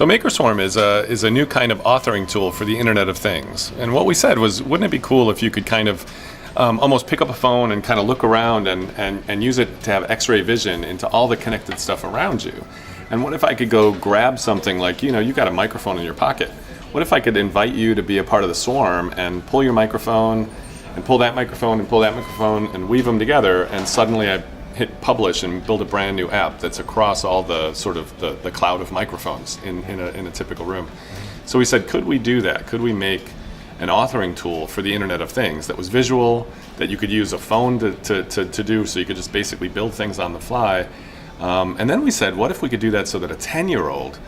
So MakerSwarm is a new kind of authoring tool for the Internet of Things. And what we said was, wouldn't it be cool if you could kind of almost pick up a phone and kind of look around and use it to have X-ray vision into all the connected stuff around you? And what if I could go grab something like, you got a microphone in your pocket. What if I could invite you to be a part of the swarm and pull your microphone and pull that microphone and pull that microphone and weave them together, and suddenly I hit publish and build a brand new app that's across all the sort of the cloud of microphones in a typical room. So we said, could we do that? Could we make an authoring tool for the Internet of Things that was visual, that you could use a phone to do, so you could just basically build things on the fly? And then we said, what if we could do that so that a 10-year-old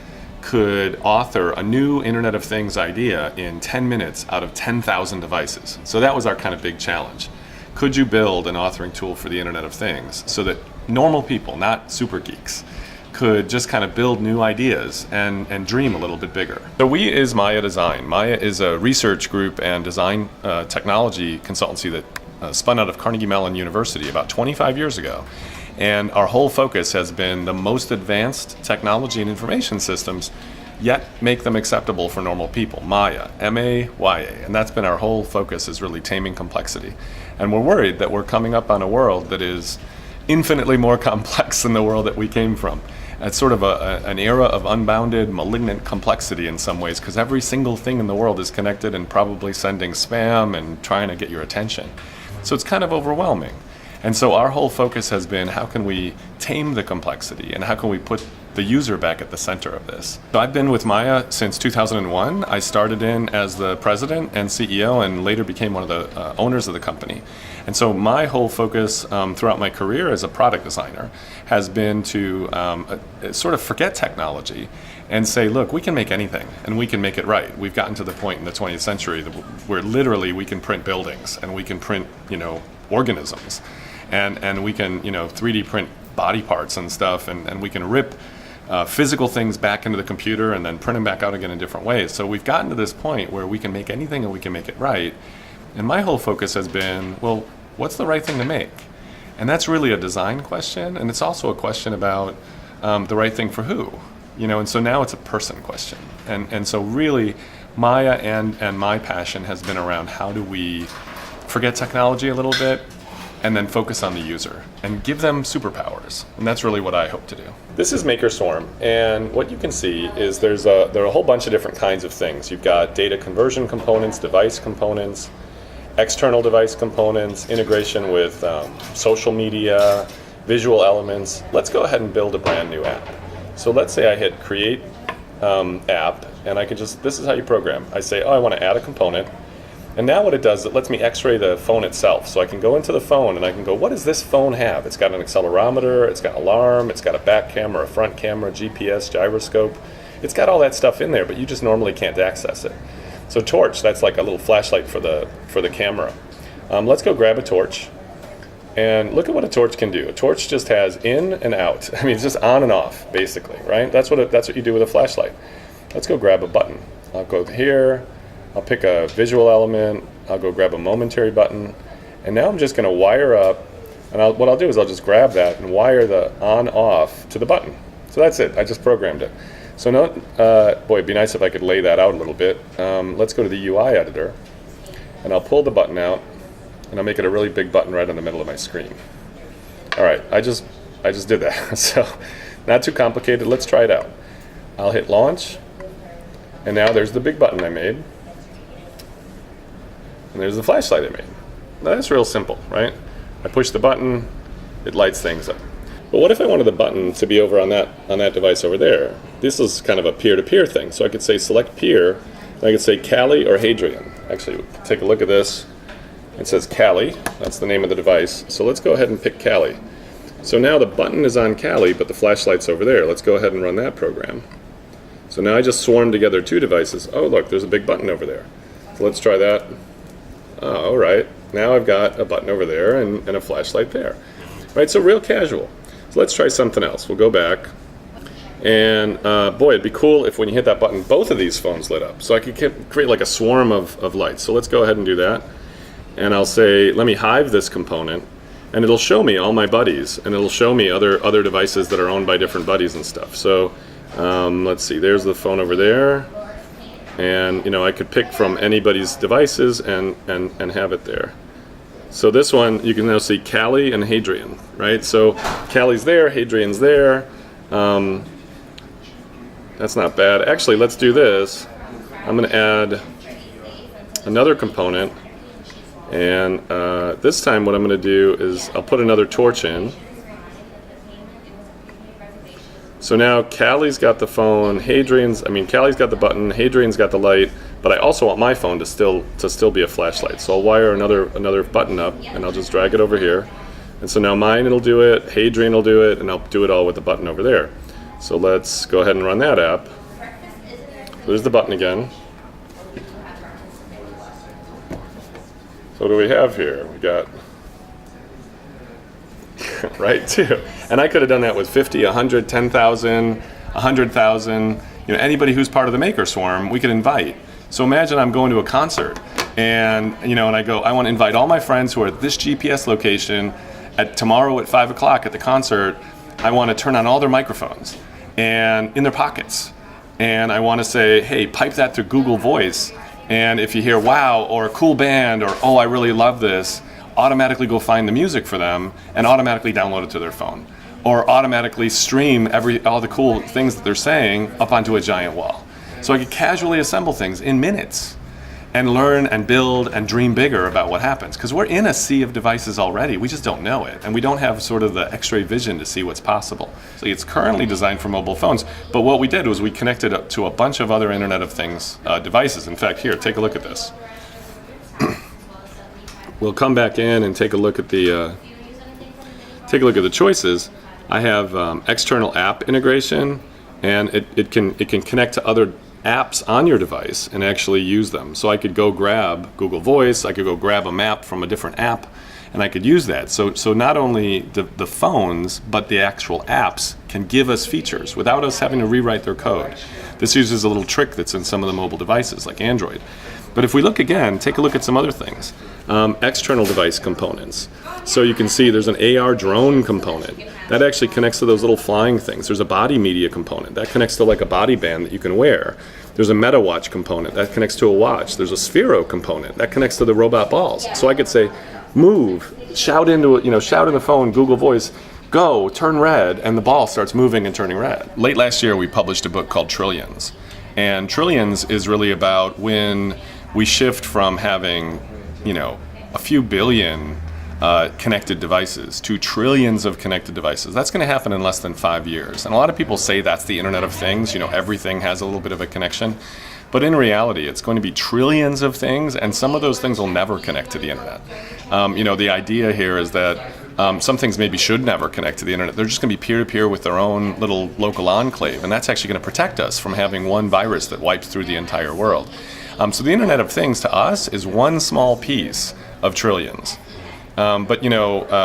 could author a new Internet of Things idea in 10 minutes out of 10,000 devices? So that was our kind of big challenge. Could you build an authoring tool for the Internet of Things so that normal people, not super geeks, could just kind of build new ideas and dream a little bit bigger? So we is Maya Design. Maya is a research group and design technology consultancy that spun out of Carnegie Mellon University about 25 years ago. And our whole focus has been the most advanced technology and information systems, yet make them acceptable for normal people. Maya, M-A-Y-A. And that's been our whole focus, is really taming complexity. And we're worried that we're coming up on a world that is infinitely more complex than the world that we came from. It's sort of an era of unbounded, malignant complexity in some ways, because every single thing in the world is connected and probably sending spam and trying to get your attention. So it's kind of overwhelming. And so our whole focus has been, how can we tame the complexity, and how can we put the user back at the center of this? So I've been with Maya since 2001. I started in as the president and CEO and later became one of the owners of the company. And so my whole focus throughout my career as a product designer has been to sort of forget technology and say, look, we can make anything and we can make it right. We've gotten to the point in the 20th century where literally we can print buildings and we can print, organisms. And we can, 3D print body parts and stuff, and we can rip physical things back into the computer and then print them back out again in different ways. So we've gotten to this point where we can make anything and we can make it right. And my whole focus has been, well, what's the right thing to make? And that's really a design question, and it's also a question about the right thing for who? And so now it's a person question. And so really, Maya and my passion has been around, how do we forget technology a little bit and then focus on the user and give them superpowers. And that's really what I hope to do. This is MakerSwarm, and what you can see is there are a whole bunch of different kinds of things. You've got data conversion components, device components, external device components, integration with social media, visual elements. Let's go ahead and build a brand new app. So let's say I hit create app, and I can this is how you program. I say, I want to add a component. And now what it does, it lets me x-ray the phone itself. So I can go into the phone and I can go, what does this phone have? It's got an accelerometer, it's got an alarm, it's got a back camera, a front camera, GPS, gyroscope. It's got all that stuff in there, but you just normally can't access it. So torch, that's like a little flashlight for the camera. Let's go grab a torch. And look at what a torch can do. A torch just has in and out. I mean, it's just on and off, basically, right? That's what you do with a flashlight. Let's go grab a button. I'll go here. I'll pick a visual element, I'll go grab a momentary button, and now I'm just going to wire up, and what I'll do is I'll just grab that and wire the on-off to the button. So that's it, I just programmed it. So now, boy, it'd be nice if I could lay that out a little bit. Let's go to the UI editor, and I'll pull the button out, and I'll make it a really big button right in the middle of my screen. All right, I just did that, so not too complicated, let's try it out. I'll hit launch, and now there's the big button I made. And there's the flashlight I made. Now that's real simple, right? I push the button, it lights things up. But what if I wanted the button to be over on that device over there? This is kind of a peer-to-peer thing. So I could say select peer, and I could say Callie or Hadrian. Actually, take a look at this. It says Callie, that's the name of the device. So let's go ahead and pick Callie. So now the button is on Callie, but the flashlight's over there. Let's go ahead and run that program. So now I just swarmed together two devices. Oh, look, there's a big button over there. So let's try that. Oh, all right. Now I've got a button over there and a flashlight there. Right, so real casual. So let's try something else. We'll go back. And boy, it'd be cool if when you hit that button, both of these phones lit up. So I could create like a swarm of lights. So let's go ahead and do that. And I'll say, let me hive this component. And it'll show me all my buddies. And it'll show me other devices that are owned by different buddies and stuff. So Let's see, there's the phone over there. And, you know, I could pick from anybody's devices and have it there. So this one, you can now see Callie and Hadrian, right? So Callie's there, Hadrian's there. That's not bad. Actually, let's do this. I'm going to add another component. And this time what I'm going to do is I'll put another torch in. So now Callie's got the phone, Callie's got the button, Hadrian's got the light, but I also want my phone to still be a flashlight. So I'll wire another button up, and I'll just drag it over here. And so now mine will do it, Hadrian will do it, and I'll do it all with the button over there. So let's go ahead and run that app. So there's the button again. So what do we have here? We got right, too. And I could have done that with 50, 100, 10,000, 100,000. You know, anybody who's part of the MakerSwarm, we could invite. So imagine I'm going to a concert, and you know, and I go, I want to invite all my friends who are at this GPS location at tomorrow at 5 o'clock at the concert. I want to turn on all their microphones and in their pockets, and I want to say, hey, pipe that through Google Voice, and if you hear wow or a cool band or oh, I really love this, automatically go find the music for them and automatically download it to their phone, or automatically stream all the cool things that they're saying up onto a giant wall. So I could casually assemble things in minutes and learn and build and dream bigger about what happens, because we're in a sea of devices already. We just don't know it, and we don't have sort of the X-ray vision to see what's possible. So it's currently designed for mobile phones, but what we did was we connected it to a bunch of other Internet of Things devices. In fact, here, take a look at this. We'll come back in and take a look at the choices. I have external app integration, and it can connect to other apps on your device and actually use them. So I could go grab Google Voice, I could go grab a map from a different app, and I could use that. So not only the phones, but the actual apps can give us features without us having to rewrite their code. This uses a little trick that's in some of the mobile devices like Android. But if we look again, take a look at some other things. External device components. So you can see there's an AR drone component. That actually connects to those little flying things. There's a body media component. That connects to like a body band that you can wear. There's a Meta Watch component. That connects to a watch. There's a Sphero component. That connects to the robot balls. So I could say, move, shout in the phone, Google Voice, go, turn red, and the ball starts moving and turning red. Late last year, we published a book called Trillions. And Trillions is really about when we shift from having, a few billion connected devices to trillions of connected devices. That's going to happen in less than 5 years. And a lot of people say that's the Internet of Things, everything has a little bit of a connection. But in reality, it's going to be trillions of things, and some of those things will never connect to the Internet. The idea here is that some things maybe should never connect to the Internet. They're just going to be peer-to-peer with their own little local enclave, and that's actually going to protect us from having one virus that wipes through the entire world. So the Internet of Things to us is one small piece of trillions. But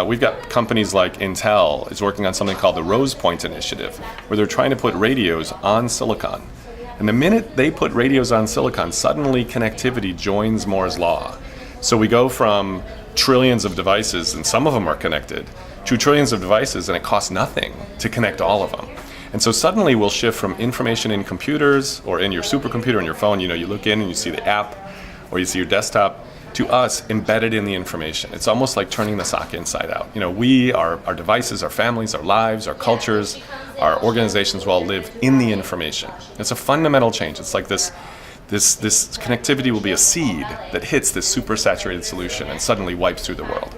we've got companies like Intel is working on something called the Rose Point Initiative, where they're trying to put radios on silicon. And the minute they put radios on silicon, suddenly connectivity joins Moore's law. So we go from trillions of devices, and some of them are connected, to trillions of devices, and it costs nothing to connect all of them. And so suddenly we'll shift from information in computers or in your supercomputer on your phone, you look in and you see the app or you see your desktop, to us embedded in the information. It's almost like turning the sock inside out. Our devices, our families, our lives, our cultures, our organizations will all live in the information. It's a fundamental change. It's like this connectivity will be a seed that hits this super saturated solution and suddenly wipes through the world.